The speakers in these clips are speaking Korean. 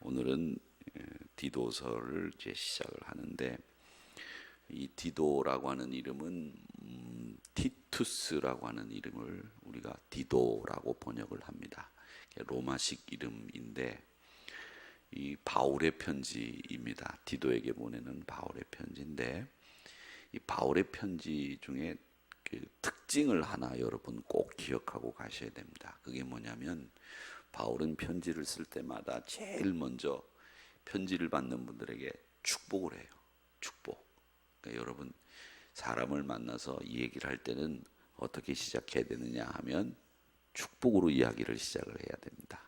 오늘은 디도서를 이제 시작을 하는데, 이 디도라고 하는 이름은 티투스라고 하는 이름을 우리가 디도라고 번역을 합니다. 로마식 이름인데 이 바울의 편지입니다. 디도에게 보내는 바울의 편지인데, 이 바울의 편지 중에 그 특징을 하나 여러분 꼭 기억하고 가셔야 됩니다. 그게 뭐냐면, 바울은 편지를 쓸 때마다 제일 먼저 편지를 받는 분들에게 축복을 해요. 축복. 그러니까 여러분, 사람을 만나서 이 얘기를 할 때는 어떻게 시작해야 되느냐 하면 축복으로 이야기를 시작을 해야 됩니다.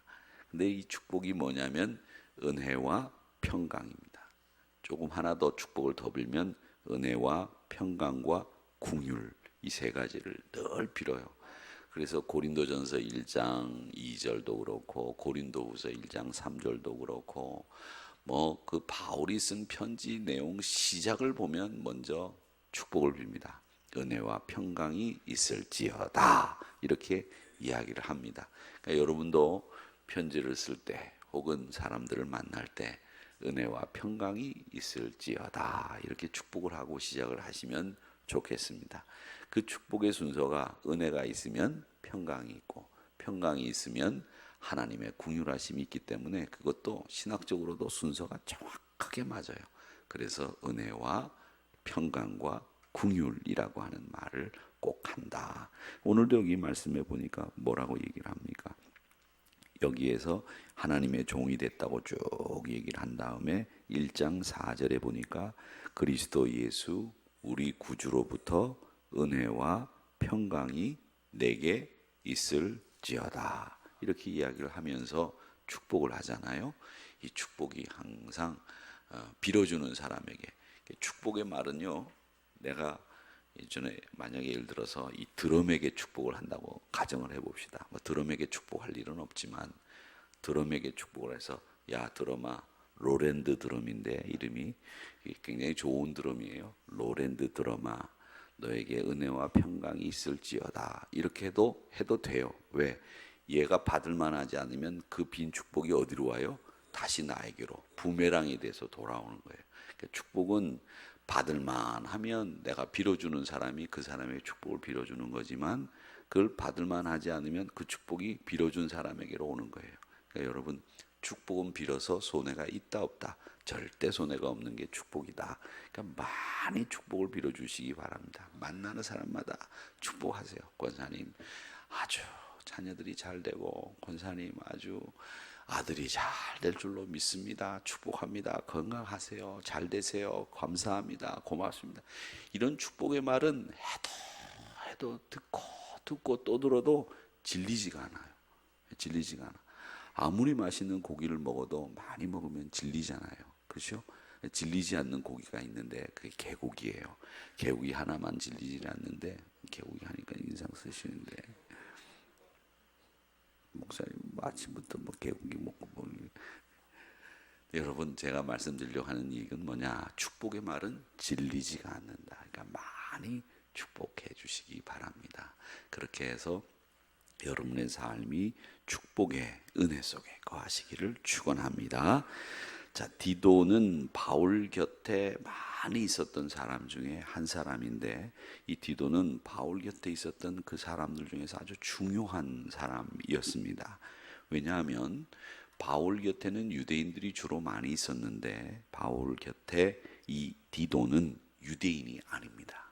근데 이 축복이 뭐냐면 은혜와 평강입니다. 조금 하나 더 축복을 더 빌면 은혜와 평강과 긍휼, 이 세 가지를 늘 빌어요. 그래서 고린도전서 1장 2절도 그렇고 고린도후서 1장 3절도 그렇고 그 바울이 쓴 편지 내용 시작을 보면 먼저 축복을 빕니다. 은혜와 평강이 있을지어다, 이렇게 이야기를 합니다. 그러니까 여러분도 편지를 쓸 때 혹은 사람들을 만날 때 은혜와 평강이 있을지어다, 이렇게 축복을 하고 시작을 하시면 좋겠습니다. 그 축복의 순서가 은혜가 있으면 평강이 있고, 평강이 있으면 하나님의 긍휼하심이 있기 때문에 그것도 신학적으로도 순서가 정확하게 맞아요. 그래서 은혜와 평강과 긍휼이라고 하는 말을 꼭 한다. 오늘도 여기 말씀해 보니까 뭐라고 얘기를 합니까? 여기에서 하나님의 종이 됐다고 쭉 얘기를 한 다음에 1장 4절에 보니까 그리스도 예수 우리 구주로부터 은혜와 평강이 내게 있을지어다, 이렇게 이야기를 하면서 축복을 하잖아요. 이 축복이 항상 빌어주는 사람에게, 축복의 말은요, 내가 예전에 만약에 예를 들어서 이 드럼에게 축복을 한다고 가정을 해봅시다. 드럼에게 축복할 일은 없지만 드럼에게 축복을 해서, 야 드럼아, 로랜드 드럼인데 이름이 굉장히 좋은 드럼이에요. 로랜드 드럼아, 너에게 은혜와 평강이 있을지어다, 이렇게 해도 돼요. 왜? 얘가 받을 만하지 않으면 그 빈 축복이 어디로 와요? 다시 나에게로 부메랑이 돼서 돌아오는 거예요. 그러니까 축복은 받을 만하면 내가 빌어주는 사람이 그 사람의 축복을 빌어주는 거지만, 그걸 받을 만하지 않으면 그 축복이 빌어준 사람에게로 오는 거예요. 그러니까 여러분, 축복은 빌어서 손해가 있다 없다? 절대 손해가 없는 게 축복이다. 그러니까 많이 축복을 빌어주시기 바랍니다. 만나는 사람마다 축복하세요. 권사님 아주 자녀들이 잘 되고, 권사님 아주 아들이 잘 될 줄로 믿습니다. 축복합니다. 건강하세요. 잘 되세요. 감사합니다. 고맙습니다. 이런 축복의 말은 해도 듣고 또 들어도 질리지가 않아요. 질리지가 않아. 아무리 맛있는 고기를 먹어도 많이 먹으면 질리잖아요. 그렇죠? 질리지 않는 고기가 있는데 그게 개고기예요. 개고기 하나만 질리지 않는데, 개고기 하니까 인상 쓰시는데, 목사님 아침부터 개고기 먹고 여러분, 제가 말씀드리려고 하는 얘기는 뭐냐? 축복의 말은 질리지가 않는다. 그러니까 많이 축복해 주시기 바랍니다. 그렇게 해서 여러분의 삶이 축복의 은혜 속에 거하시기를 축원합니다. 자, 디도는 바울 곁에 많이 있었던 사람 중에 한 사람인데, 이 디도는 바울 곁에 있었던 그 사람들 중에서 아주 중요한 사람이었습니다. 왜냐하면 바울 곁에는 유대인들이 주로 많이 있었는데, 바울 곁에 이 디도는 유대인이 아닙니다.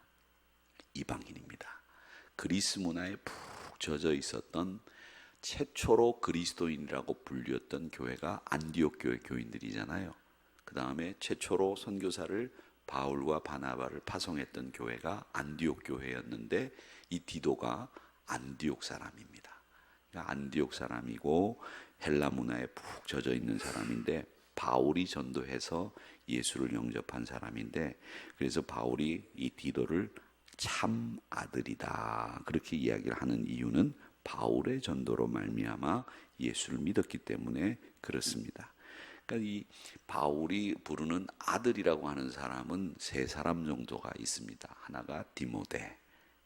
이방인입니다. 그리스 문화에 푹 젖어 있었던, 최초로 그리스도인이라고 불렸던 교회가 안디옥 교회 교인들이잖아요. 그 다음에 최초로 선교사를 바울과 바나바를 파송했던 교회가 안디옥 교회였는데, 이 디도가 안디옥 사람입니다. 그러니까 안디옥 사람이고 헬라 문화에 푹 젖어 있는 사람인데, 바울이 전도해서 예수를 영접한 사람인데, 그래서 바울이 이 디도를 참 아들이다, 그렇게 이야기를 하는 이유는 바울의 전도로 말미암아 예수를 믿었기 때문에 그렇습니다. 그러니까 이 바울이 부르는 아들이라고 하는 사람은 세 사람 정도가 있습니다. 하나가 디모데,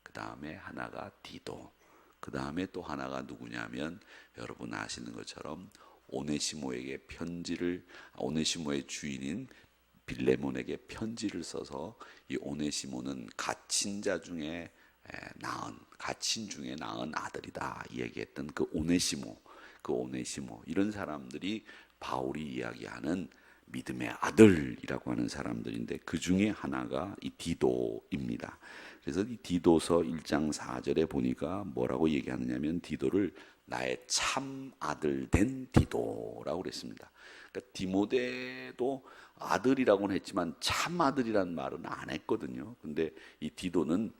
그 다음에 하나가 디도, 그 다음에 또 하나가 누구냐면 여러분 아시는 것처럼 오네시모의 주인인 빌레몬에게 편지를 써서 이 오네시모는 갇힌 중에 낳은 아들이다 얘기했던 그 오네시모 이런 사람들이 바울이 이야기하는 믿음의 아들이라고 하는 사람들인데 그 중에 하나가 이 디도입니다. 그래서 이 디도서 1장 4절에 보니까 뭐라고 얘기하느냐면 디도를 나의 참 아들 된 디도라고 그랬습니다. 그러니까 디모데도 아들이라고는 했지만 참 아들이라는 말은 안 했거든요. 근데 이 디도는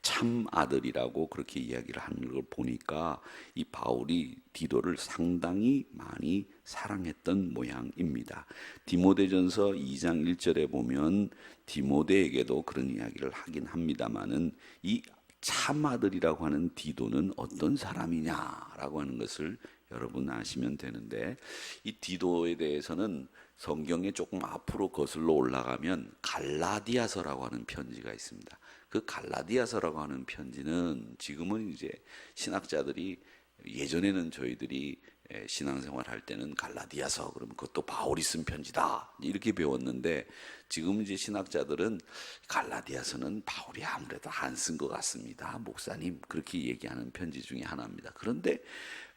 참 아들이라고 그렇게 이야기를 하는 걸 보니까 이 바울이 디도를 상당히 많이 사랑했던 모양입니다. 디모데전서 2장 1절에 보면 디모데에게도 그런 이야기를 하긴 합니다만은 이 참 아들이라고 하는 디도는 어떤 사람이냐라고 하는 것을 여러분 아시면 되는데, 이 디도에 대해서는 성경에 조금 앞으로 거슬러 올라가면 갈라디아서라고 하는 편지가 있습니다. 그 갈라디아서라고 하는 편지는 지금은 이제 신학자들이, 예전에는 저희들이 신앙생활 할 때는 갈라디아서 그러면 그것도 바울이 쓴 편지다 이렇게 배웠는데, 지금 이제 신학자들은 갈라디아서는 바울이 아무래도 안 쓴 것 같습니다, 목사님, 그렇게 얘기하는 편지 중에 하나입니다. 그런데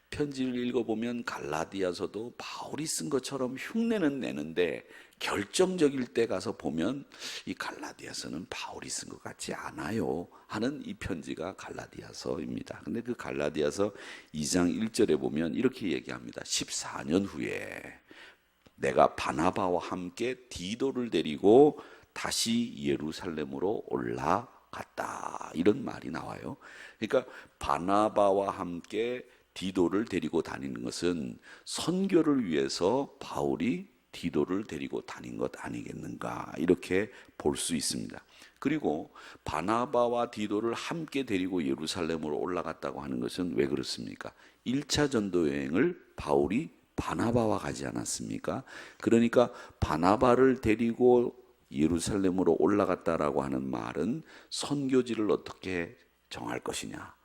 편지를 읽어보면 갈라디아서도 바울이 쓴 것처럼 흉내는 내는데 결정적일 때 가서 보면 이 갈라디아서는 바울이 쓴 것 같지 않아요 하는 이 편지가 갈라디아서입니다. 근데 그 갈라디아서 2장 1절에 보면 이렇게 얘기합니다. 14년 후에 내가 바나바와 함께 디도를 데리고 다시 예루살렘으로 올라갔다, 이런 말이 나와요. 그러니까 바나바와 함께 디도를 데리고 다니는 것은 선교를 위해서 바울이 디도를 데리고 다닌 것 아니겠는가, 이렇게 볼 수 있습니다. 그리고 바나바와 디도를 함께 데리고 예루살렘으로 올라갔다고 하는 것은 왜 그렇습니까? 1차 전도 여행을 바울이 바나바와 가지 않았습니까? 그러니까 바나바를 데리고 예루살렘으로 올라갔다라고 하는 말은 선교지를 어떻게 정할 것이냐,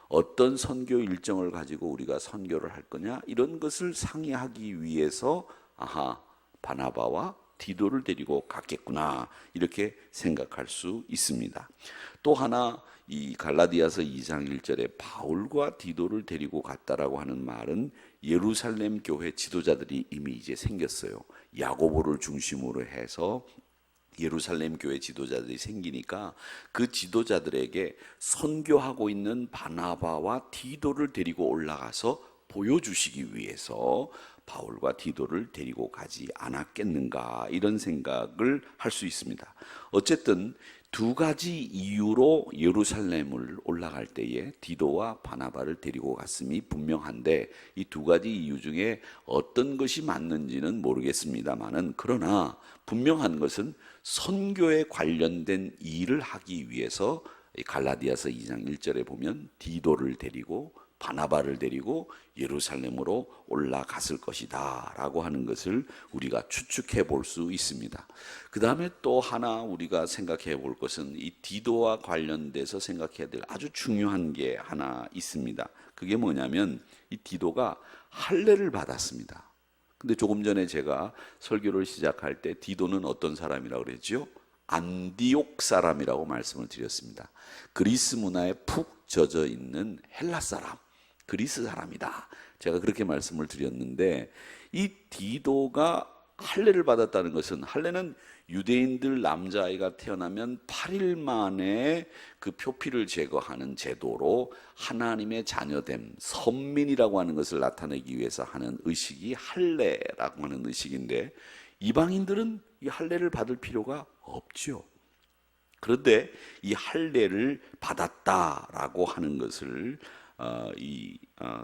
어떤 선교 일정을 가지고 우리가 선교를 할 거냐, 이런 것을 상의하기 위해서 바나바와 디도를 데리고 갔겠구나, 이렇게 생각할 수 있습니다. 또 하나, 이 갈라디아서 2장 1절에 바울과 디도를 데리고 갔다라고 하는 말은 예루살렘 교회 지도자들이 이미 이제 생겼어요. 야고보를 중심으로 해서 예루살렘 교회 지도자들이 생기니까 그 지도자들에게 선교하고 있는 바나바와 디도를 데리고 올라가서 보여주시기 위해서 바울과 디도를 데리고 가지 않았겠는가, 이런 생각을 할 수 있습니다. 어쨌든 두 가지 이유로 예루살렘을 올라갈 때에 디도와 바나바를 데리고 갔음이 분명한데, 이 두 가지 이유 중에 어떤 것이 맞는지는 모르겠습니다만은, 그러나 분명한 것은 선교에 관련된 일을 하기 위해서 갈라디아서 2장 1절에 보면 디도를 데리고 바나바를 데리고 예루살렘으로 올라갔을 것이다 라고 하는 것을 우리가 추측해 볼 수 있습니다. 그 다음에 또 하나 우리가 생각해 볼 것은 이 디도와 관련돼서 생각해야 될 아주 중요한 게 하나 있습니다. 그게 뭐냐면 이 디도가 할례를 받았습니다. 근데 조금 전에 제가 설교를 시작할 때 디도는 어떤 사람이라고 그랬죠? 안디옥 사람이라고 말씀을 드렸습니다. 그리스 문화에 푹 젖어 있는 헬라 사람, 그리스 사람이다, 제가 그렇게 말씀을 드렸는데, 이 디도가 할례를 받았다는 것은, 할례는 유대인들 남자아이가 태어나면 8일 만에 그 표피를 제거하는 제도로 하나님의 자녀됨, 선민이라고 하는 것을 나타내기 위해서 하는 의식이 할례라고 하는 의식인데, 이방인들은 이 할례를 받을 필요가 없죠. 그런데 이 할례를 받았다라고 하는 것을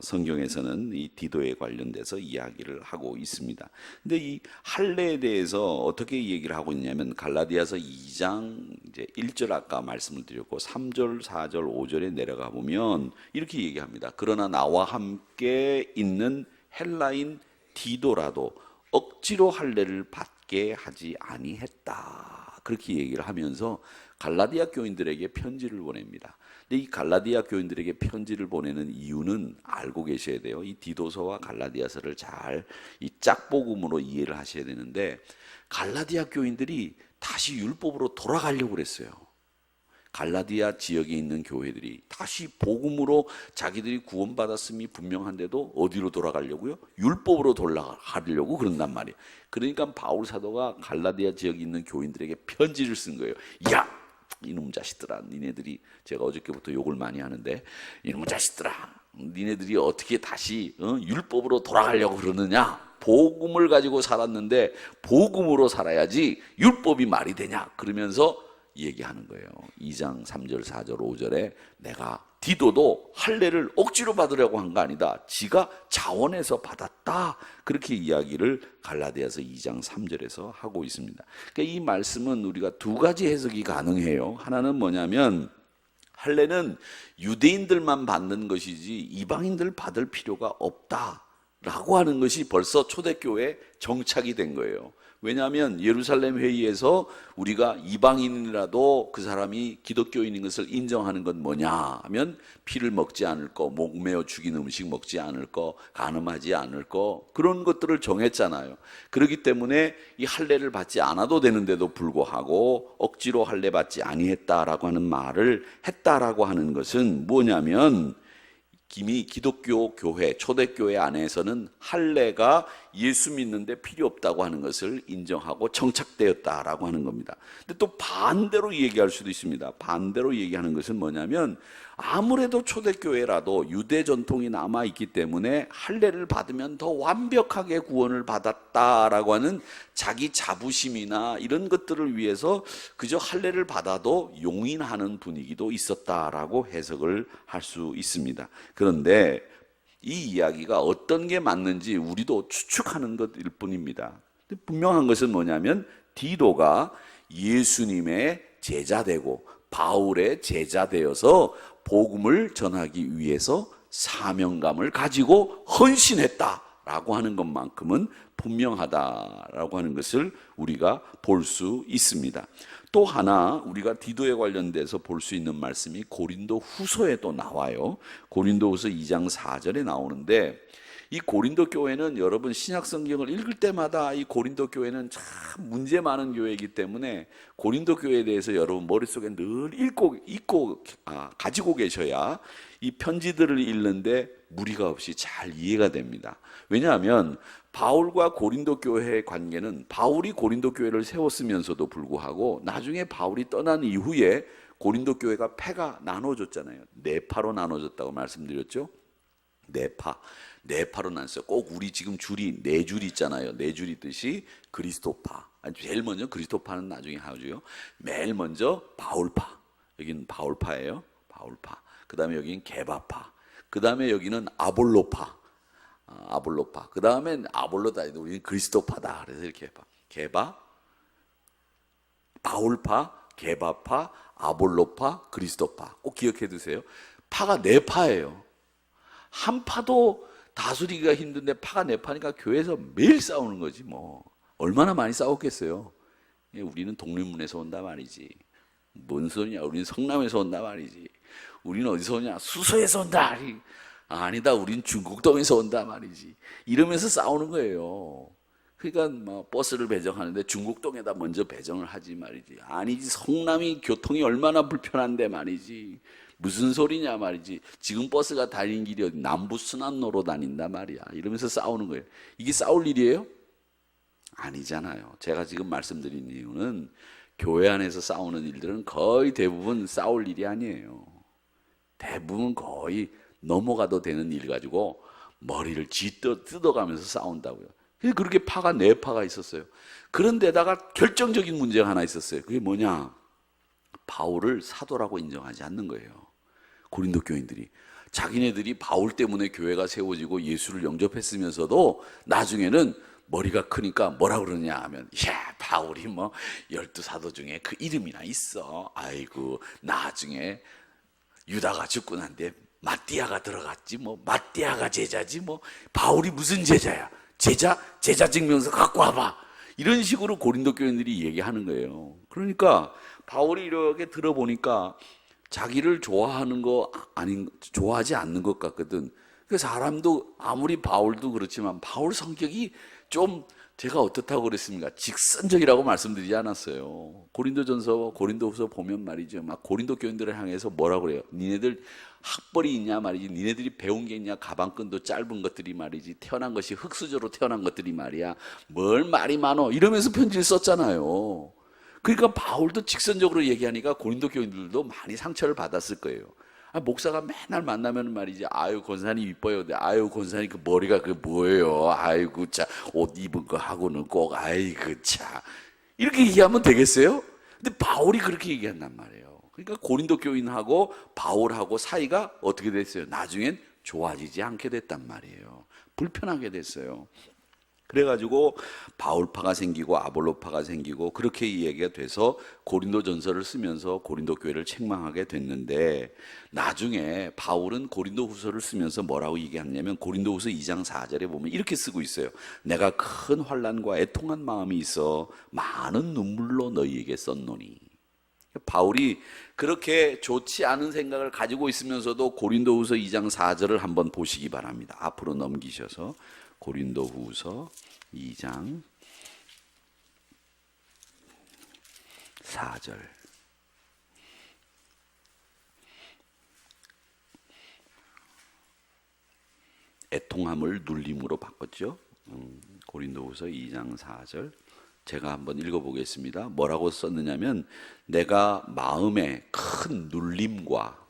성경에서는 이 디도에 관련돼서 이야기를 하고 있습니다. 근데 이 할례에 대해서 어떻게 얘기를 하고 있냐면, 갈라디아서 2장 이제 1절 아까 말씀을 드렸고 3절, 4절, 5절에 내려가 보면 이렇게 얘기합니다. 그러나 나와 함께 있는 헬라인 디도라도 억지로 할례를 받게 하지 아니했다, 그렇게 얘기를 하면서 갈라디아 교인들에게 편지를 보냅니다. 근데 이 갈라디아 교인들에게 편지를 보내는 이유는 알고 계셔야 돼요. 이 디도서와 갈라디아서를 잘 이 짝복음으로 이해를 하셔야 되는데, 갈라디아 교인들이 다시 율법으로 돌아가려고 그랬어요. 갈라디아 지역에 있는 교회들이 다시 복음으로 자기들이 구원받았음이 분명한데도 어디로 돌아가려고요? 율법으로 돌아가려고 그런단 말이에요. 그러니까 바울 사도가 갈라디아 지역에 있는 교인들에게 편지를 쓴 거예요. 야! 이놈 자식들아, 니네들이, 제가 어저께부터 욕을 많이 하는데, 이놈 자식들아, 니네들이 어떻게 다시 율법으로 돌아가려고 그러느냐? 복음을 가지고 살았는데 복음으로 살아야지 율법이 말이 되냐? 그러면서 얘기하는 거예요. 2장 3절 4절 5절에 내가 디도도 할례를 억지로 받으려고 한 거 아니다, 지가 자원해서 받았다, 그렇게 이야기를 갈라디아서 2장 3절에서 하고 있습니다. 그러니까 이 말씀은 우리가 두 가지 해석이 가능해요. 하나는 뭐냐면, 할례는 유대인들만 받는 것이지 이방인들 받을 필요가 없다라고 하는 것이 벌써 초대교회에 정착이 된 거예요. 왜냐하면 예루살렘 회의에서 우리가 이방인이라도 그 사람이 기독교인인 것을 인정하는 건 뭐냐 하면, 피를 먹지 않을 거, 목매어 죽인 음식 먹지 않을 거, 간음하지 않을 거, 그런 것들을 정했잖아요. 그렇기 때문에 이 할례를 받지 않아도 되는데도 불구하고 억지로 할례 받지 아니했다라고 하는 말을 했다라고 하는 것은 뭐냐면, 이미 기독교 교회, 초대교회 안에서는 할례가 예수 믿는데 필요 없다고 하는 것을 인정하고 정착되었다라고 하는 겁니다. 근데 또 반대로 얘기할 수도 있습니다. 반대로 얘기하는 것은 뭐냐면, 아무래도 초대교회라도 유대 전통이 남아있기 때문에 할례를 받으면 더 완벽하게 구원을 받았다라고 하는 자기 자부심이나 이런 것들을 위해서 그저 할례를 받아도 용인하는 분위기도 있었다라고 해석을 할 수 있습니다. 그런데 이 이야기가 어떤 게 맞는지 우리도 추측하는 것일 뿐입니다. 분명한 것은 뭐냐면, 디도가 예수님의 제자 되고 바울의 제자 되어서 복음을 전하기 위해서 사명감을 가지고 헌신했다라고 하는 것만큼은 분명하다라고 하는 것을 우리가 볼 수 있습니다. 또 하나 우리가 디도에 관련돼서 볼 수 있는 말씀이 고린도 후서에 또 나와요. 고린도 후서 2장 4절에 나오는데, 이 고린도 교회는 여러분 신약 성경을 읽을 때마다 이 고린도 교회는 참 문제 많은 교회이기 때문에 고린도 교회에 대해서 여러분 머릿속에 늘 가지고 계셔야 이 편지들을 읽는데 무리가 없이 잘 이해가 됩니다. 왜냐하면 바울과 고린도 교회의 관계는, 바울이 고린도 교회를 세웠으면서도 불구하고 나중에 바울이 떠난 이후에 고린도 교회가 패가 나눠졌잖아요. 네 파로 나눠졌다고 말씀드렸죠. 네 파로 나눴어요. 꼭 우리 지금 줄이 네 줄 있잖아요. 네 줄 있듯이 그리스도파, 제일 먼저 그리스도파는 나중에 하고요. 맨 먼저 바울파, 여기는 바울파예요. 바울파. 그 다음에 여기는 게바파. 그 다음에 여기는 아볼로파. 아볼로파. 그 다음엔 아볼로다. 우리는 그리스도파다. 그래서 이렇게 게바, 바울파, 게바파, 아볼로파, 그리스도파. 꼭 기억해 두세요. 파가 네 파예요. 한 파도 다스리기가 힘든데 파가 네 파니까 교회에서 매일 싸우는 거지 뭐. 얼마나 많이 싸웠겠어요. 우리는 독립문에서 온다 말이지. 뭔 소리냐, 우리는 성남에서 온다 말이지. 우리는 어디서 오냐, 수서에서 온다. 아니다, 우린 중국동에서 온다 말이지. 이러면서 싸우는 거예요. 그러니까 뭐 버스를 배정하는데 중국동에다 먼저 배정을 하지 말이지. 아니지, 성남이 교통이 얼마나 불편한데 말이지. 무슨 소리냐 말이지. 지금 버스가 다니는 길이 어디 남부 순환로로 다닌다 말이야. 이러면서 싸우는 거예요. 이게 싸울 일이에요? 아니잖아요. 제가 지금 말씀드린 이유는 교회 안에서 싸우는 일들은 거의 대부분 싸울 일이 아니에요. 대부분 거의 넘어가도 되는 일 가지고 머리를 뜯어가면서 싸운다고요. 그렇게 파가 네 파가 있었어요. 그런데다가 결정적인 문제가 하나 있었어요. 그게 뭐냐? 바울을 사도라고 인정하지 않는 거예요. 고린도 교인들이. 자기네들이 바울 때문에 교회가 세워지고 예수를 영접했으면서도 나중에는 머리가 크니까 뭐라 그러냐 하면, 야, 바울이 뭐 12사도 중에 그 이름이나 있어. 아이고, 나중에 유다가 죽고 난데 마띠아가 들어갔지 뭐. 마띠아가 제자지 뭐. 바울이 무슨 제자야. 제자 증명서 갖고 와봐. 이런 식으로 고린도 교인들이 얘기하는 거예요. 그러니까 바울이 이렇게 들어보니까 자기를 좋아하는 거 아닌, 좋아하지 않는 것 같거든. 그 사람도 아무리 바울도 그렇지만 바울 성격이 좀 제가 어떻다고 그랬습니까? 직선적이라고 말씀드리지 않았어요. 고린도전서, 고린도후서 보면 말이죠. 막 고린도 교인들을 향해서 뭐라고 그래요? 니네들 학벌이 있냐 말이지. 니네들이 배운 게 있냐? 가방끈도 짧은 것들이 말이지. 태어난 것이 흙수저로 태어난 것들이 말이야. 뭘 말이 많어? 이러면서 편지를 썼잖아요. 그러니까 바울도 직선적으로 얘기하니까 고린도 교인들도 많이 상처를 받았을 거예요. 목사가 맨날 만나면 말이지, 아유 권사님 이뻐요. 아유 권사님 그 머리가 그 뭐예요? 아이고 자 옷 입은 거 하고는 꼭 아이고 자 이렇게 얘기하면 되겠어요? 근데 바울이 그렇게 얘기한단 말이에요. 그러니까 고린도 교인하고 바울하고 사이가 어떻게 됐어요? 나중엔 좋아지지 않게 됐단 말이에요. 불편하게 됐어요. 그래가지고 바울파가 생기고 아볼로파가 생기고 그렇게 이야기가 돼서 고린도전서를 쓰면서 고린도 교회를 책망하게 됐는데, 나중에 바울은 고린도후서를 쓰면서 뭐라고 얘기하냐면 고린도후서 2장 4절에 보면 이렇게 쓰고 있어요. 내가 큰 환난과 애통한 마음이 있어 많은 눈물로 너희에게 썼노니. 바울이 그렇게 좋지 않은 생각을 가지고 있으면서도 고린도후서 2장 4절을 한번 보시기 바랍니다. 앞으로 넘기셔서 고린도후서 2장 4절. 애통함을 눌림으로 바꿨죠. 고린도후서 2장 4절. 제가 한번 읽어보겠습니다. 뭐라고 썼느냐면, 내가 마음에 큰 눌림과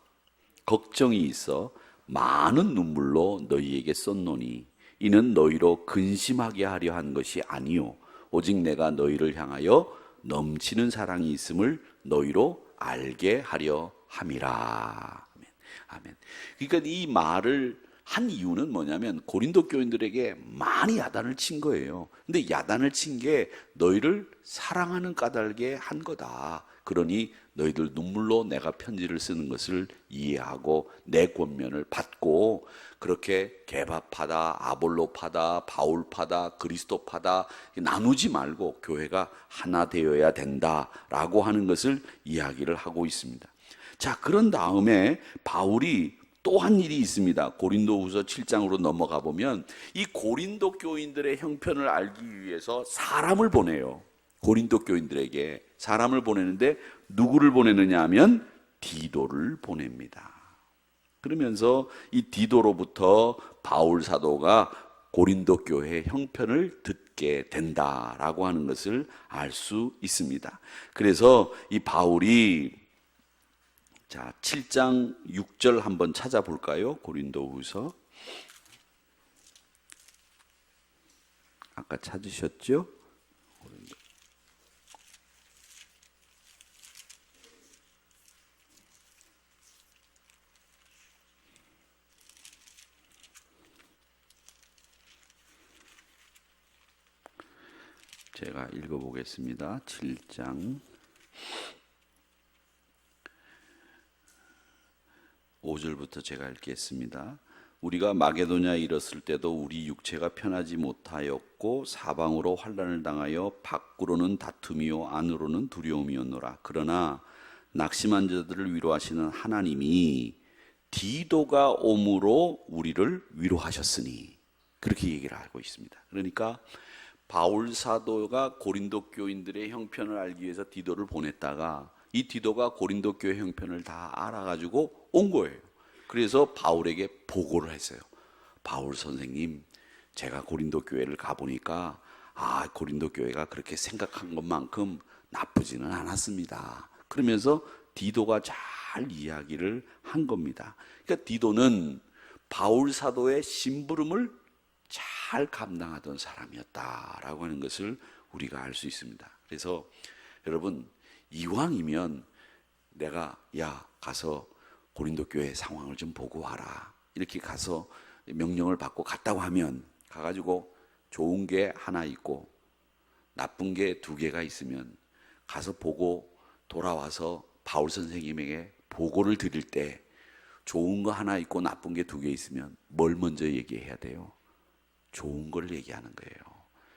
걱정이 있어 많은 눈물로 너희에게 썼노니 이는 너희로 근심하게 하려 한 것이 아니요 오직 내가 너희를 향하여 넘치는 사랑이 있음을 너희로 알게 하려 함이라. 아멘. 아멘. 그러니까 이 말을 한 이유는 뭐냐면 고린도 교인들에게 많이 야단을 친 거예요. 근데 야단을 친 게 너희를 사랑하는 까닭에 한 거다. 그러니 너희들 눈물로 내가 편지를 쓰는 것을 이해하고 내 권면을 받고, 그렇게 개바파다, 아볼로파다, 바울파다, 그리스도파다 나누지 말고 교회가 하나 되어야 된다라고 하는 것을 이야기를 하고 있습니다. 자, 그런 다음에 바울이 또 한 일이 있습니다. 고린도후서 7장으로 넘어가 보면 이 고린도 교인들의 형편을 알기 위해서 사람을 보내요. 고린도 교인들에게 사람을 보내는데 누구를 보내느냐 하면 디도를 보냅니다. 그러면서 이 디도로부터 바울 사도가 고린도 교회의 형편을 듣게 된다라고 하는 것을 알 수 있습니다. 그래서 이 바울이, 자, 7장 6절 한번 찾아볼까요? 고린도후서. 아까 찾으셨죠? 제가 읽어보겠습니다. 7장 5절부터 제가 읽겠습니다. 우리가 마게도냐에 이르렀을 때도 우리 육체가 편하지 못하였고 사방으로 환난을 당하여 밖으로는 다툼이요 안으로는 두려움이었노라. 그러나 낙심한 자들을 위로하시는 하나님이 디도가 오므로 우리를 위로하셨으니, 그렇게 얘기를 하고 있습니다. 그러니까 바울 사도가 고린도 교인들의 형편을 알기 위해서 디도를 보냈다가 이 디도가 고린도 교회 형편을 다 알아가지고 온 거예요. 그래서 바울에게 보고를 했어요. 바울 선생님, 제가 고린도 교회를 가보니까 고린도 교회가 그렇게 생각한 것만큼 나쁘지는 않았습니다. 그러면서 디도가 잘 이야기를 한 겁니다. 그러니까 디도는 바울 사도의 심부름을 잘 감당하던 사람이었다라고 하는 것을 우리가 알 수 있습니다. 그래서 여러분, 이왕이면 내가 가서 고린도 교회 상황을 좀 보고 와라, 이렇게 가서 명령을 받고 갔다고 하면, 가가지고 좋은 게 하나 있고 나쁜 게 두 개가 있으면 가서 보고 돌아와서 바울 선생님에게 보고를 드릴 때 좋은 거 하나 있고 나쁜 게 두 개 있으면 뭘 먼저 얘기해야 돼요? 좋은 걸 얘기하는 거예요.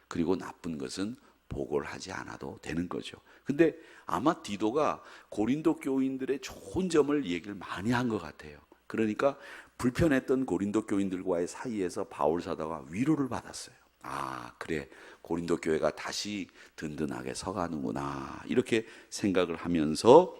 그리고 나쁜 것은 보고를 하지 않아도 되는 거죠. 근데 아마 디도가 고린도 교인들의 좋은 점을 얘기를 많이 한 것 같아요. 그러니까 불편했던 고린도 교인들과의 사이에서 바울 사도가 위로를 받았어요. 아, 그래. 고린도 교회가 다시 든든하게 서가는구나. 이렇게 생각을 하면서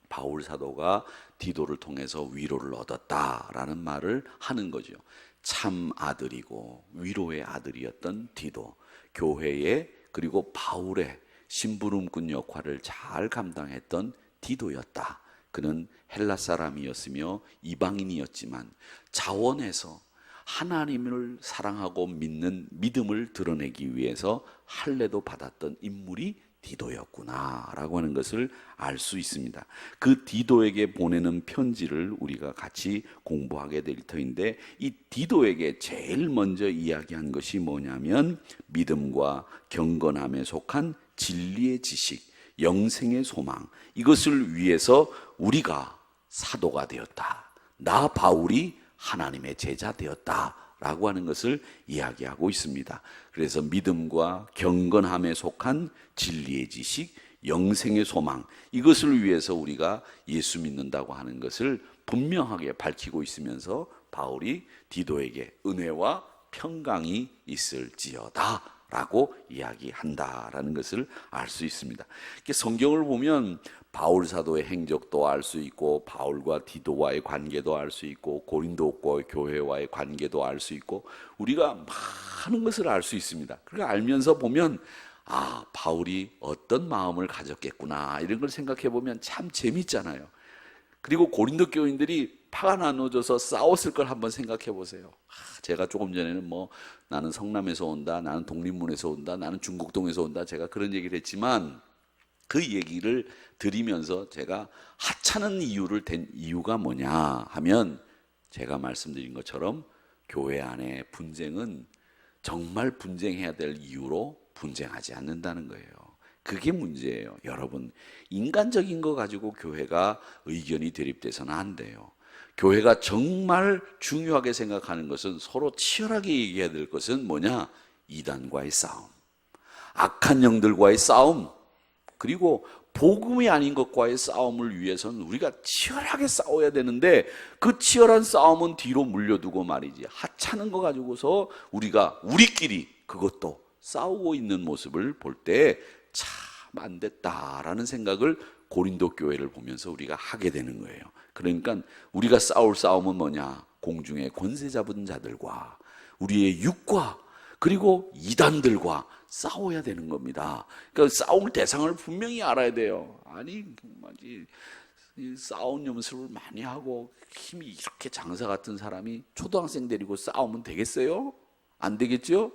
바울 사도가 디도를 통해서 위로를 얻었다라는 말을 하는 거죠. 참 아들이고 위로의 아들이었던 디도, 교회의 그리고 바울의 심부름꾼 역할을 잘 감당했던 디도였다. 그는 헬라 사람이었으며 이방인이었지만 자원해서 하나님을 사랑하고 믿는 믿음을 드러내기 위해서 할례도 받았던 인물이 디도였구나라고 하는 것을 알 수 있습니다. 그 디도에게 보내는 편지를 우리가 같이 공부하게 될 터인데, 이 디도에게 제일 먼저 이야기한 것이 뭐냐면 믿음과 경건함에 속한 진리의 지식, 영생의 소망, 이것을 위해서 우리가 사도가 되었다. 나 바울이 하나님의 제자 되었다 라고 하는 것을 이야기하고 있습니다. 그래서 믿음과 경건함에 속한 진리의 지식, 영생의 소망, 이것을 위해서 우리가 예수 믿는다고 하는 것을 분명하게 밝히고 있으면서 바울이 디도에게 은혜와 평강이 있을지어다 라고 이야기한다라는 것을 알 수 있습니다. 성경을 보면 바울 사도의 행적도 알 수 있고, 바울과 디도와의 관계도 알 수 있고, 고린도 교회와의 관계도 알 수 있고, 우리가 많은 것을 알 수 있습니다. 그걸 알면서 보면 아, 바울이 어떤 마음을 가졌겠구나 이런 걸 생각해 보면 참 재밌잖아요. 그리고 고린도 교인들이 파가 나눠져서 싸웠을 걸 한번 생각해 보세요. 제가 조금 전에는 나는 성남에서 온다, 나는 독립문에서 온다, 나는 중국동에서 온다, 제가 그런 얘기를 했지만 그 얘기를 들으면서 제가 하찮은 이유를 댄 이유가 뭐냐 하면, 제가 말씀드린 것처럼 교회 안에 분쟁은 정말 분쟁해야 될 이유로 분쟁하지 않는다는 거예요. 그게 문제예요. 여러분, 인간적인 거 가지고 교회가 의견이 대립돼서는 안 돼요. 교회가 정말 중요하게 생각하는 것은, 서로 치열하게 얘기해야 될 것은 뭐냐? 이단과의 싸움, 악한 영들과의 싸움, 그리고 복음이 아닌 것과의 싸움을 위해서는 우리가 치열하게 싸워야 되는데, 그 치열한 싸움은 뒤로 물려두고 말이지, 하찮은 거 가지고서 우리가 우리끼리 그것도 싸우고 있는 모습을 볼 때 참 안 됐다라는 생각을 고린도 교회를 보면서 우리가 하게 되는 거예요. 그러니까 우리가 싸울 싸움은 뭐냐? 공중의 권세 잡은 자들과 우리의 육과 그리고 이단들과 싸워야 되는 겁니다. 그러니까 싸울 대상을 분명히 알아야 돼요. 아니 싸운 연습을 많이 하고 힘이 이렇게 장사 같은 사람이 초등학생 데리고 싸우면 되겠어요? 안 되겠죠?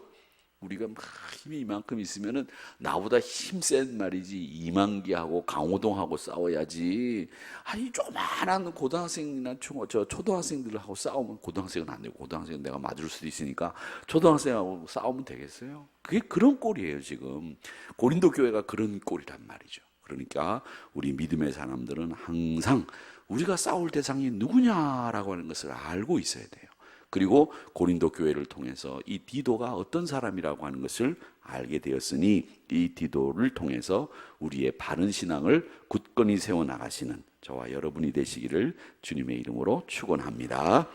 우리가 막 힘이 이만큼 있으면은 나보다 힘센 말이지 이만기하고 강호동하고 싸워야지. 아니 조그만한 고등학생이나 초등학생들하고 싸우면, 고등학생은 안 되고, 고등학생은 내가 맞을 수도 있으니까 초등학생하고 싸우면 되겠어요? 그게 그런 꼴이에요. 지금 고린도 교회가 그런 꼴이란 말이죠. 그러니까 우리 믿음의 사람들은 항상 우리가 싸울 대상이 누구냐라고 하는 것을 알고 있어야 돼요. 그리고 고린도 교회를 통해서 이 디도가 어떤 사람이라고 하는 것을 알게 되었으니, 이 디도를 통해서 우리의 바른 신앙을 굳건히 세워나가시는 저와 여러분이 되시기를 주님의 이름으로 축원합니다.